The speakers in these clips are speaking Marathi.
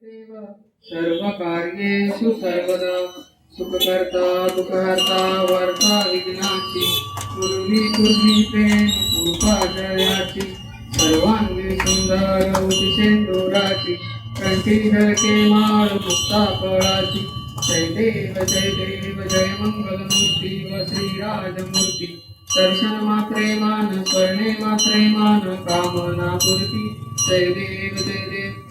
देव सर्वकार्येषु सर्वदा सुखकर्ता दुःखहर्ता वर्ता विघ्नाची पूर्वी प्रेम कृपा जयाची सर्वांगी सुंदर होती शेंदुराची कंठी झळके माळ मुक्ता फळाची जय देव जय मंगलमूर्ती व श्रीराजमूर्ती दर्शन मात्रे मान स्वर्णे मात्रे मान कामना पूर्ती जय देव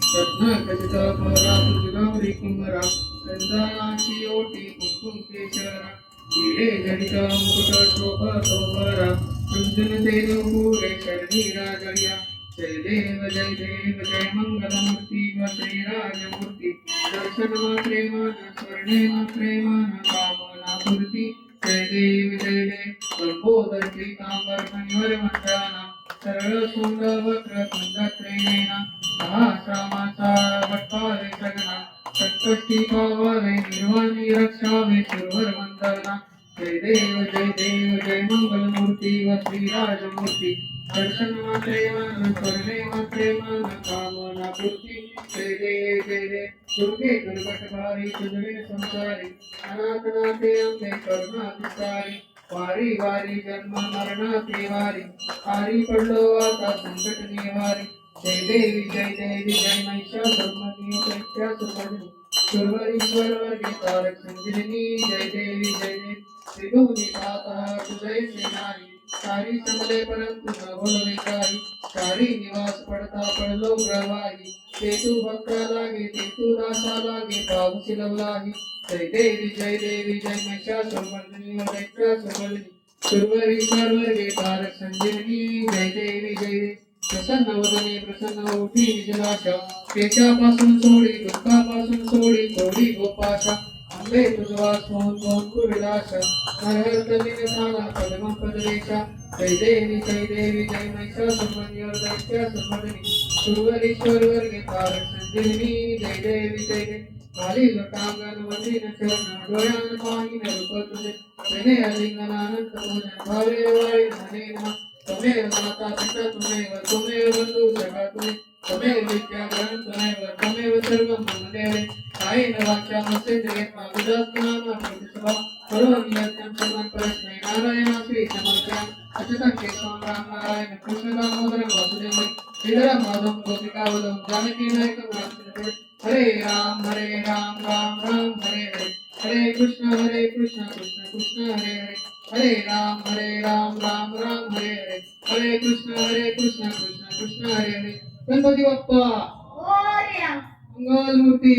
रत्न खचित परा तुझ गौरी कुमरा संतानाची ओटी कुंकुम केशरा हिरे जडित मुकुट शोभतोपरा कुंदन ते नुपुरे शरणी राजया जय देव जय मंगलमूर्ती व श्रीराजमूर्ती दर्शन मात्रे मान स्वर्णे मात्रे मान कामना पूर्ती जय देव लंबोदर श्रीकांबर मणिवर मंडळाना सरळ सुंद वक्र कुंडत्रेणेना महाश्रामाचा वटपावे सगना संकष्टी पावावे निर्वाणी रक्षावे सुरवर वंदना जय देव जय मंगलमूर्ती व श्रीराजमूर्ती दर्शन मात्रे मान स्वर्णे मात्रे मान कामना पूर्ती जय देव दुर्गे दुर्गटभारी तुझे संसारी अनाथनाथे अंबे करुणा विस्तारी वारी वारी जन्म मरणाचे वारी आरी पडलो आता संकट निवारी जय देवी जय महिषासुरमर्दिनी दैत्यासुरमर्दिनी सुरवरीश्वर वर्गे तारक संजीवनी जय देवी त्रिभुवनी माता तुझे सेनारी सारी समले परंतु न बोलवे काही सारी निवास पडता पडलो प्रवाही ते तू भक्ता लागे ते तू दासा लागे पावसी लवलाही जय देवी जय महिषासुरमर्दिनी व दैत्यासुरमर्दिनी सुरवरीश्वर वर्गे तारक संजीवनी जय देवी प्रसन्न वदने प्रसन्न ओठी निजलाशा पेशापासून सोडी दुःखापासून सोडी थोडी गोपाशा अंबे तुझवा सोन कुविलाशा नरहरतलीन साला पद्म पदरेशा जय देवी जय महिषासुरमर्दिनी व दैत्यासुरमर्दिनी सुरवरीश्वर वर्गे तारक संजीवनी जय देवी खाली लोटांगण वंदीन चरण डोळ्यान पाहिन रूप तुझे प्रेमे अलिंगन अनंत भोजन भावे वाळी म्हणे नमः त्वमेव माता पिता त्वमेव बंधु सखा त्वमेव विद्या ग्रहण त्वमेव सर्वं मम देवे कायेन वाचा मसेन्द्रियेण बुद्धात्मना प्रतिसभा करोमि यज्ञं सर्वं परस्मै नारायणाश्री समर्पयामि अच्युतं केशवं राम नारायण कृष्ण दामोदरं वासुदेवं श्रीधरं माधवं गोपिकावलं जानकीनायकं रामचन्द्रं हरे राम राम राम हरे हरे कृष्ण कृष्ण कृष्ण हरे हरे राम राम हरे कृष्ण कृष्ण कृष्ण हरे हरे गणपती बाप्पा मंगल मूर्ती